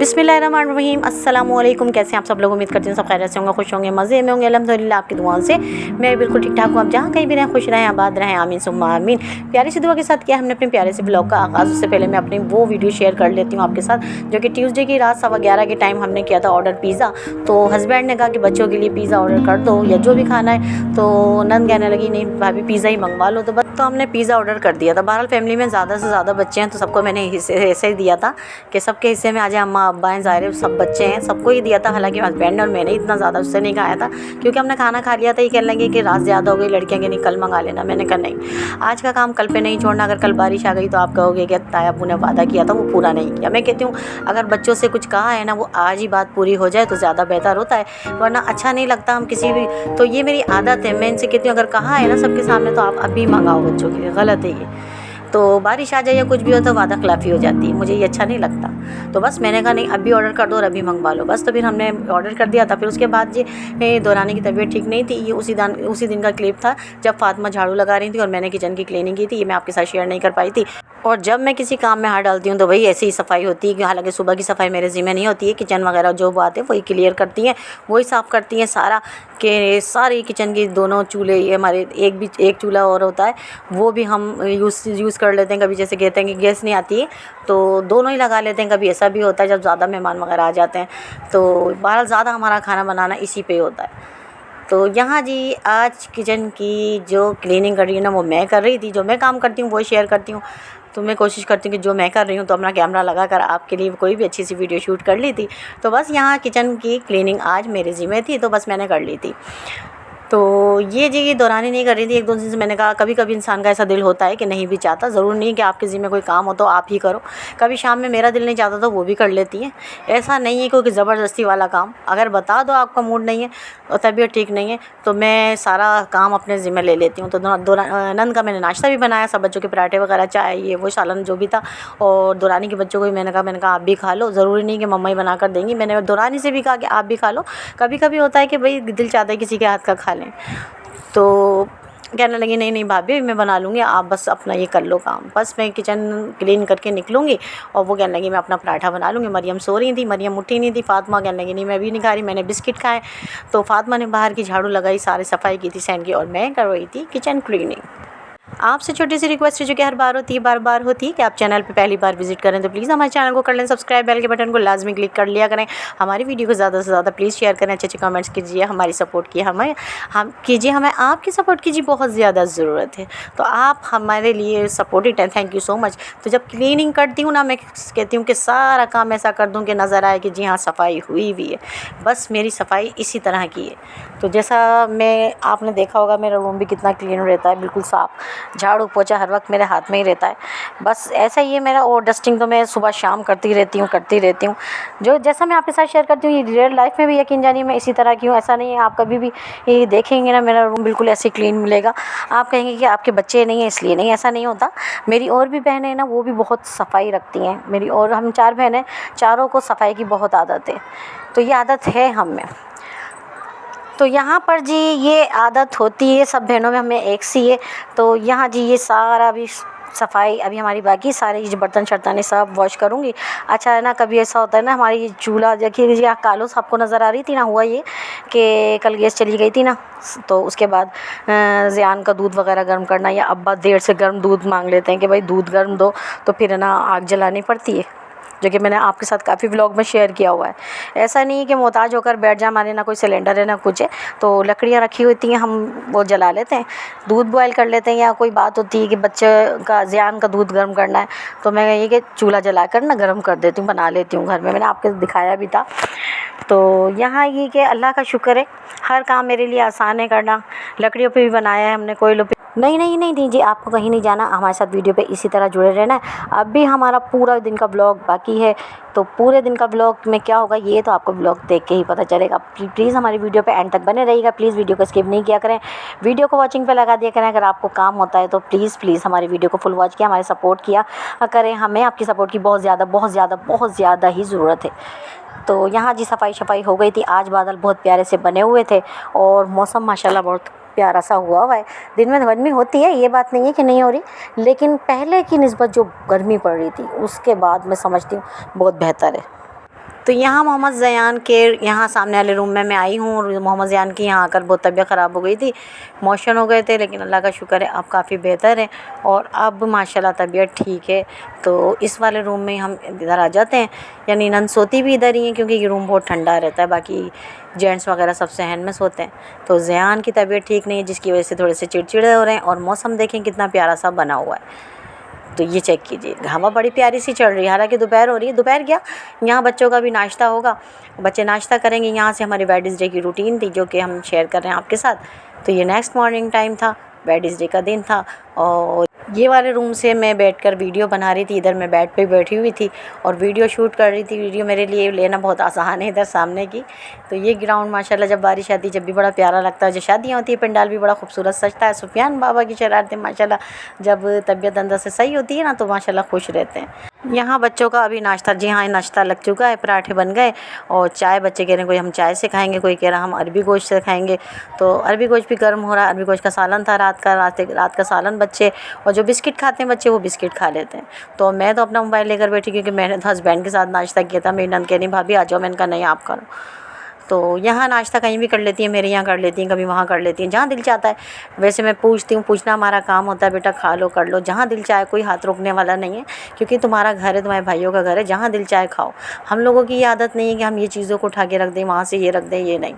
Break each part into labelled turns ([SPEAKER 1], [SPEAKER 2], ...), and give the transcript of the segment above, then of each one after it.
[SPEAKER 1] बिस्मिल्लाहिर्रहमानिर्रहीम, अस्सलाम वालेकुम। कैसे हैं आप सब लोग? उम्मीद करते हैं सब खैरियत से होंगे, खुश होंगे, मज़े में होंगे। अल्हम्दुलिल्लाह आपकी दुआओं से मैं बिल्कुल ठीक ठाक हूँ। आप जहाँ कहीं भी रहें खुश रहें, आबाद रहें, आमीन सुम्मा आमीन। प्यारी सी दुआ के साथ किया हमने अपने प्यारे से ब्लॉग का आगाज़। उससे पहले मैं अपनी वो वीडियो शेयर कर लेती हूँ आपके साथ, जो कि ट्यूसडे की रात 11:15 के टाइम हमने किया था ऑर्डर पिज़्ज़ा। तो हस्बैंड ने कहा कि बच्चों के लिए पिज़्ज़ा ऑर्डर कर दो या जो भी खाना है। तो नंद कहने लगी नहीं भाभी पिज़्ज़ा ही मंगवा लो। तो हमने पिज़्ज़ा ऑर्डर कर दिया था। बहरहाल फैमिली में ज़्यादा से ज़्यादा बच्चे हैं तो सबको मैंने हिस्से ही दिया था कि सबके हिस्से में आ जाए। अम्मा अब्बा हैं, ज़ाहिर सब बच्चे हैं, सबको ही दिया था। हालांकि हस्बैंड और मैंने इतना ज़्यादा उससे नहीं खाया था क्योंकि हमने खाना खा लिया था। ये कहने लगे कि रात ज़्यादा हो गई, लड़कियाँ कि नहीं कल मंगा लेना। मैंने कहा नहीं, आज का काम कल पे नहीं छोड़ना। अगर कल बारिश आ गई तो आप कहोगे कि ताया अब्बू ने वादा किया था वो पूरा नहीं किया। मैं कहती हूँ अगर बच्चों से कुछ कहा है ना वो आज ही बात पूरी हो जाए तो ज़्यादा बेहतर होता है, वरना अच्छा नहीं लगता हम किसी भी। तो ये मेरी आदत है, मैं इनसे कहती हूँ अगर कहा है ना सबके सामने तो आप अभी मंगाओ बच्चों के लिए। गलत है ये। तो बारिश आ जाए या कुछ भी हो तो वादा खिलाफ़ी हो जाती है, मुझे ये अच्छा नहीं लगता। तो बस मैंने कहा नहीं अभी ऑर्डर कर दो और अभी मंगवा लो बस। तो फिर हमने ऑर्डर कर दिया था। फिर उसके बाद ये दौरानी की तबीयत ठीक नहीं थी। ये उसी दिन का क्लिप था जब फातिमा झाड़ू लगा रही थी और मैंने किचन की क्लीनिंग की थी। ये मैं आपके साथ शेयर नहीं कर पाई थी। और जब मैं किसी काम में हाथ डालती हूँ तो भाई ऐसी ही सफाई होती है कि हालांकि सुबह की सफाई मेरे ज़िम्मे नहीं होती है। किचन वगैरह जो बात है वही क्लियर करती हैं, वही साफ़ करती हैं सारा के सारी किचन की दोनों चूल्हे। ये हमारे एक चूल्हा और होता है वो भी हम यूज़ कर लेते हैं। कभी जैसे कहते हैं कि गैस नहीं आती है तो दोनों ही लगा लेते हैं। कभी ऐसा भी होता है जब ज़्यादा मेहमान वगैरह आ जाते हैं तो बहरहाल ज़्यादा हमारा खाना बनाना इसी पे होता है। तो यहाँ जी आज किचन की जो क्लीनिंग कर रही है ना वो मैं कर रही थी। जो मैं काम करती हूँ वो शेयर करती हूँ। तो मैं कोशिश करती हूँ कि जो मैं कर रही हूँ तो अपना कैमरा लगा कर आपके लिए कोई भी अच्छी सी वीडियो शूट कर ली थी। तो बस यहाँ किचन की क्लीनिंग आज मेरे ज़िम्मे थी तो बस मैंने कर ली थी। तो ये दौरानी नहीं कर रही थी। एक दो दिन से मैंने कहा कभी कभी इंसान का ऐसा दिल होता है कि नहीं भी चाहता, ज़रूर नहीं कि आपके ज़िम्मे कोई काम हो तो आप ही करो। कभी शाम में मेरा दिल नहीं चाहता तो वो भी कर लेती हैं। ऐसा नहीं है क्योंकि ज़बरदस्ती वाला काम। अगर बता दो आपका मूड नहीं है और तबीयत ठीक नहीं है तो मैं सारा काम अपने ज़िम्मे ले लेती हूँ। तो नंद का मैंने नाश्ता भी बनाया, सब बच्चों के पराठे वगैरह, चाय, ये वो सालन जो भी था। और दौरानी के बच्चों को भी मैंने कहा आप भी खा लो, ज़रूरी नहीं कि मम्मा ही बना कर देंगी। मैंने दौरानी से भी कहा कि आप भी खा लो। कभी कभी होता है कि भाई दिल चाहता है किसी के हाथ का खा लें। तो कहने लगी नहीं भाभी मैं बना लूँगी, आप बस अपना ये कर लो काम। बस मैं किचन क्लीन करके निकलूँगी और वो कहने लगी मैं अपना पराठा बना लूँगी। मरियम सो रही थी, मरियम उठी नहीं थी। फातिमा कहने लगी नहीं मैं भी नहीं खा रही, मैंने बिस्किट खाए। तो फातिमा ने बाहर की झाड़ू लगाई, सारी सफाई की थी सैन की, और मैं कर रही थी किचन क्लीनिंग। आपसे छोटी सी रिक्वेस्ट है जो कि हर बार होती है, बार होती है कि आप चैनल पे पहली बार विजिट करें तो प्लीज़ हमारे चैनल को कर लें सब्सक्राइब, बेल के बटन को लाजमी क्लिक कर लिया करें। हमारी वीडियो को ज़्यादा से ज़्यादा प्लीज़ शेयर करें, अच्छे कमेंट्स कीजिए, हमारी सपोर्ट कीजिए, हमें आपकी सपोर्ट कीजिए, बहुत ज़्यादा ज़रूरत है। तो आप हमारे लिए सपोर्टेड हैं, थैंक यू सो मच। तो जब क्लीनिंग करती हूँ ना मैं कहती हूँ कि सारा काम ऐसा कर दूँ कि नज़र आए कि जी हाँ सफाई हुई हुई है। बस मेरी सफाई इसी तरह की है। तो जैसा आपने देखा होगा मेरा रूम भी कितना क्लीन रहता है, बिल्कुल साफ़। झाड़ू पोछा हर वक्त मेरे हाथ में ही रहता है। बस ऐसा ही है मेरा। और डस्टिंग तो मैं सुबह शाम करती रहती हूँ। जो जैसा मैं आपके साथ शेयर करती हूँ ये रियल लाइफ में भी यकीन जानिए मैं इसी तरह की हूँ। ऐसा नहीं है, आप कभी भी ये देखेंगे ना मेरा रूम बिल्कुल ऐसे क्लीन मिलेगा। आप कहेंगे कि आपके बच्चे नहीं हैं इसलिए नहीं, ऐसा नहीं होता। मेरी और भी बहनें हैं ना वो भी बहुत सफाई रखती हैं मेरी, और हम 4 बहनें, चारों को सफाई की बहुत आदत है। तो ये आदत है हम में। तो यहाँ पर जी ये आदत होती है सब बहनों में, हमें एक सी है। तो यहाँ जी ये सारा भी सफाई अभी हमारी बाकी, सारे जो बर्तन शर्तन सब वॉश करूँगी। अच्छा है ना, कभी ऐसा होता है ना हमारी चूल्हा देखिए यहाँ कालो आपको नज़र आ रही थी ना, हुआ ये कि कल गैस चली गई थी ना तो उसके बाद ज़ियान का दूध वगैरह गर्म करना, या अब्बा देर से गर्म दूध मांग लेते हैं कि भाई दूध गर्म दो, तो फिर है ना आग जलानी पड़ती है, जो कि मैंने आपके साथ काफ़ी व्लॉग में शेयर किया हुआ है। ऐसा नहीं है कि मोहताज होकर बैठ जाए, हमारे ना कोई सिलेंडर है ना कुछ है, तो लकड़ियाँ रखी होती हैं, हम वो जला लेते हैं, दूध बॉयल कर लेते हैं। या कोई बात होती है कि बच्चे का ज़ियान का दूध गर्म करना है तो मैं ये कि चूल्हा जला कर ना गर्म कर देती हूँ, बना लेती हूँ घर में। मैंने आपको दिखाया भी था। तो यहाँ ये कि अल्लाह का शुक्र है, हर काम मेरे लिए आसान है करना। लकड़ियों पे भी बनाया है हमने, कोयलों पे नहीं दीजिए, आपको कहीं नहीं जाना, हमारे साथ वीडियो पे इसी तरह जुड़े रहना है। अब भी हमारा पूरा दिन का व्लॉग बाकी है, तो पूरे दिन का व्लॉग में क्या होगा ये तो आपको व्लॉग देख के ही पता चलेगा। प्लीज़ हमारी वीडियो पे एंड तक बने रहिएगा, प्लीज़ वीडियो को स्किप नहीं किया करें, वीडियो को वॉचिंग पे लगा दिया करें। अगर आपको काम होता है तो प्लीज़ हमारी वीडियो को फुल वॉच किया, हमारे सपोर्ट किया करें। हमें आपकी सपोर्ट की बहुत ज़्यादा ही ज़रूरत है। तो यहाँ जी सफाई हो गई थी। आज बादल बहुत प्यारे से बने हुए थे और मौसम माशाल्लाह बहुत प्यारा सा हुआ है। दिन में गर्मी होती है, ये बात नहीं है कि नहीं हो रही, लेकिन पहले की निस्बत जो गर्मी पड़ रही थी उसके बाद मैं समझती हूँ बहुत बेहतर है। तो यहाँ मोहम्मद ज़यान के यहाँ सामने वाले रूम में मैं आई हूँ और मोहम्मद ज़यान की यहाँ आकर बहुत तबीयत ख़राब हो गई थी, मोशन हो गए थे, लेकिन अल्लाह का शुक्र है अब काफ़ी बेहतर है और अब माशाल्लाह तबीयत ठीक है। तो इस वाले रूम में हम इधर आ जाते हैं, यानी नंद सोती भी इधर ही है क्योंकि ये रूम बहुत ठंडा रहता है, बाकी जेंट्स वगैरह सब सहन में सोते हैं। तो ज़यान की तबीयत ठीक नहीं है जिसकी वजह से थोड़े से चिड़चिड़े हो रहे हैं और मौसम देखें कितना प्यारा सा बना हुआ है। तो ये चेक कीजिए, हवा बड़ी प्यारी सी चल रही है, हालांकि दोपहर हो रही है। दोपहर क्या, यहाँ बच्चों का भी नाश्ता होगा, बच्चे नाश्ता करेंगे। यहाँ से हमारी वेडनेसडे की रूटीन थी जो कि हम शेयर कर रहे हैं आपके साथ। तो ये नेक्स्ट मॉर्निंग टाइम था, वेडनेसडे का दिन था और ये वाले रूम से मैं बैठकर वीडियो बना रही थी। इधर मैं बेड पे बैठी हुई थी और वीडियो शूट कर रही थी। वीडियो मेरे लिए लेना बहुत आसान है इधर सामने की। तो ये ग्राउंड माशाल्लाह जब बारिश आती है जब भी बड़ा प्यारा लगता है। जब शादियाँ होती है पंडाल भी बड़ा खूबसूरत सजता है। सुफियान बाबा की शरारतें माशाल्लाह जब तबीयत अंदर से सही होती है ना तो माशाल्लाह खुश रहते हैं। यहाँ बच्चों का अभी नाश्ता, जी हाँ नाश्ता लग चुका है, पराठे बन गए और चाय। बच्चे कह रहे हैं कोई हम चाय से खाएंगे, कोई कह रहा हम अरबी गोश्त से खाएंगे। तो अरबी गोश्त भी गर्म हो रहा है। अरबी गोश्त का सालन था रात का सालन बच्चे, और जो बिस्किट खाते हैं बच्चे वो बिस्किट खा लेते हैं। तो मैं तो अपना मोबाइल लेकर बैठी क्योंकि मैंने तो हस्बैंड के साथ नाश्ता किया था। मेरी नंद कह रही भाभी आ जाओ, मैंने कहा नहीं आप करो। तो यहाँ नाश्ता कहीं भी कर लेती है, मेरे यहाँ कर लेती हैं, कभी वहाँ कर लेती हैं, जहाँ दिल चाहता है। वैसे मैं पूछती हूँ, पूछना हमारा काम होता है, बेटा खा लो कर लो, जहाँ दिल चाहे, कोई हाथ रोकने वाला नहीं है क्योंकि तुम्हारा घर है, तुम्हारे भाइयों का घर है, जहाँ दिल चाहे खाओ। हम लोगों की ये आदत नहीं है कि हम ये चीज़ों को उठा के रख दें, वहाँ से ये रख दें, ये नहीं।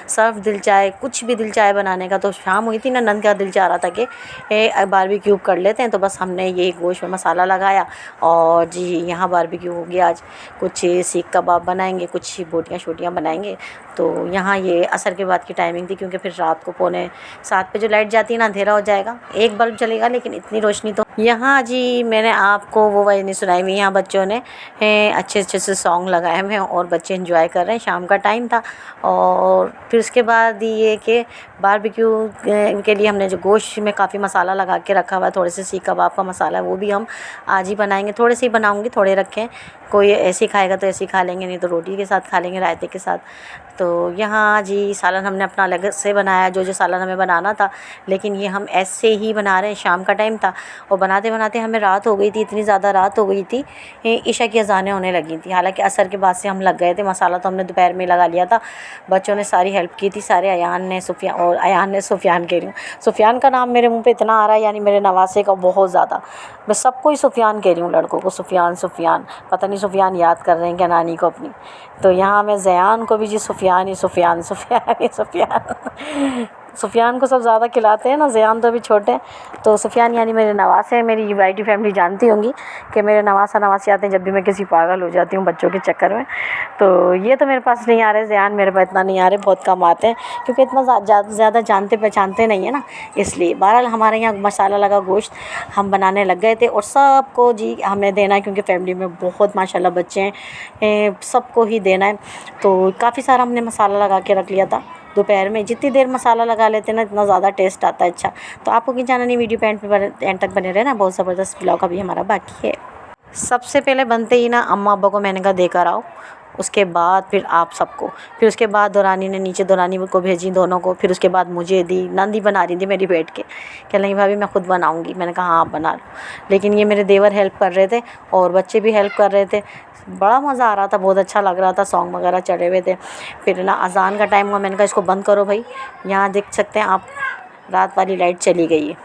[SPEAKER 1] सर्फ दिल चाहे, कुछ भी दिल चाहे बनाने का। तो शाम हुई थी ना, नंद का दिल चाह रहा था कि बारबेक्यू कर लेते हैं, तो बस हमने ये गोश्त में मसाला लगाया और जी यहाँ बारबेक्यू हो गया। आज कुछ सीख कबाब बनाएंगे, कुछ बोटियाँ शोटियाँ बनाएंगे। तो यहाँ ये असर के बाद की टाइमिंग थी क्योंकि फिर रात को 6:45 पे जो लाइट जाती है ना अंधेरा हो जाएगा, एक बल्ब चलेगा लेकिन इतनी रोशनी तो। यहाँ जी मैंने आपको वो वाली नहीं सुनाई हुई, यहाँ बच्चों ने अच्छे अच्छे से सॉन्ग लगाए हुए हैं और बच्चे एंजॉय कर रहे हैं। शाम का टाइम था और फिर उसके बाद ये कि बारबेक्यू के लिए हमने जो गोश्त में काफ़ी मसाला लगा के रखा हुआ है, थोड़े से सीख कबाब का मसाला है, वो भी हम आज ही बनाएंगे। थोड़े से ही बनाऊंगी, थोड़े रखें, कोई ऐसे ही खाएगा तो ऐसे ही खा लेंगे, नहीं तो रोटी के साथ खा लेंगे, रायते के साथ। तो यहाँ जी सालन हमने अपना अलग से बनाया, जो सालन हमें बनाना था, लेकिन ये हम ऐसे ही बना रहे हैं। शाम का टाइम था और बनाते बनाते हमें रात हो गई थी, इतनी ज़्यादा रात हो गई थी, ईशा की अज़ानें होने लगी थी। हालांकि असर के बाद से हम लग गए थे, मसाला तो हमने दोपहर में लगा लिया था। बच्चों ने सारी हेल्प की थी, सारे अयान ने सुफियान कह रही हूँ, सुफियान का नाम मेरे मुँह पर इतना आ रहा है, यानी मेरे नवासे का बहुत ज़्यादा। मैं सबको ही सुफियान कह रही हूँ, लड़कों को सुफियान पता नहीं सुफियान याद कर रहे हैं क्या नानी को अपनी। तो यहाँ मैं ज़यान को भी जी सुफियान सुफियान को सब ज़्यादा खिलाते हैं ना, ज़यान तो अभी छोटे हैं। तो सुफियान यानी मेरे नवासे हैं। मेरी वाइटी फैमिली जानती होंगी कि मेरे नवासी आते हैं जब भी मैं किसी पागल हो जाती हूँ बच्चों के चक्कर में। तो ये तो मेरे पास नहीं आ रहे ज़यान, मेरे पास इतना नहीं आ रहे, बहुत कम आते हैं क्योंकि इतना ज़्यादा जानते पहचानते नहीं है ना, इसलिए। बहरहाल हमारे यहाँ मसाला लगा गोश्त हम बनाने लग गए थे और सबको जी हमें देना है क्योंकि फैमिली में बहुत माशाल्लाह बच्चे हैं, सबको ही देना है। तो काफ़ी सारा हमने मसाला लगा के रख लिया था। दोपहर में जितनी देर मसाला लगा लेते हैं ना इतना ज़्यादा टेस्ट आता है। अच्छा, तो आपको कहीं जाना नहीं, वीडियो एंड तक बने रहना, बहुत ज़बरदस्त ब्लॉग अभी हमारा बाकी है। सबसे पहले बनते ही ना अम्मा अब्बा को मैंने कहा देकर आओ, उसके बाद फिर आप सबको, फिर उसके बाद दौरानी ने नीचे दौरानी को भेजी दोनों को, फिर उसके बाद मुझे दी। नंदी बना रही थी मेरी बैठ के, कह रही भाभी मैं ख़ुद बनाऊंगी। मैंने कहा हाँ आप बना लो, लेकिन ये मेरे देवर हेल्प कर रहे थे और बच्चे भी हेल्प कर रहे थे। बड़ा मज़ा आ रहा था, बहुत अच्छा लग रहा था, सॉन्ग वगैरह चढ़े हुए थे। फिर ना अज़ान का टाइम हुआ, मैंने कहा इसको बंद करो भाई। यहाँ देख सकते हैं आप रात वाली लाइट चली गई है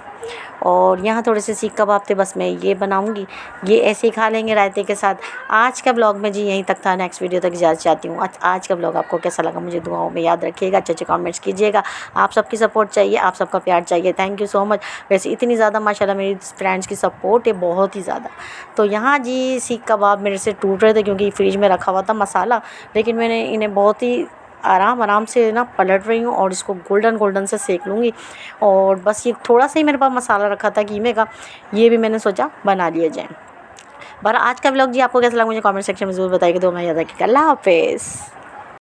[SPEAKER 1] और यहाँ थोड़े से सीख कबाब थे, बस मैं ये बनाऊंगी, ये ऐसे ही खा लेंगे रायते के साथ। आज का ब्लॉग में जी यहीं तक था, नेक्स्ट वीडियो तक इजाज़त चाहती हूँ। आज का ब्लॉग आपको कैसा लगा मुझे दुआओं में याद रखिएगा, अच्छे कमेंट्स कीजिएगा। आप सबकी सपोर्ट चाहिए, आप सबका प्यार चाहिए, थैंक यू सो मच। वैसे इतनी ज़्यादा माशाल्लाह मेरी फ्रेंड्स की सपोर्ट है, बहुत ही ज़्यादा। तो यहाँ जी सीख कबाब मेरे से टूट रहे थे क्योंकि फ्रिज में रखा हुआ था मसाला, लेकिन मैंने इन्हें बहुत ही आराम से ना पलट रही हूँ और इसको गोल्डन से सेक लूँगी। और बस ये थोड़ा सा ही मेरे पास मसाला रखा था कीमे का, ये भी मैंने सोचा बना लिया जाए। बस आज का व्लॉग जी आपको कैसा लगा मुझे कमेंट सेक्शन में ज़रूर बताइएगा। तो मैं याद रखिएगा, अल्लाह हाफ़िज़।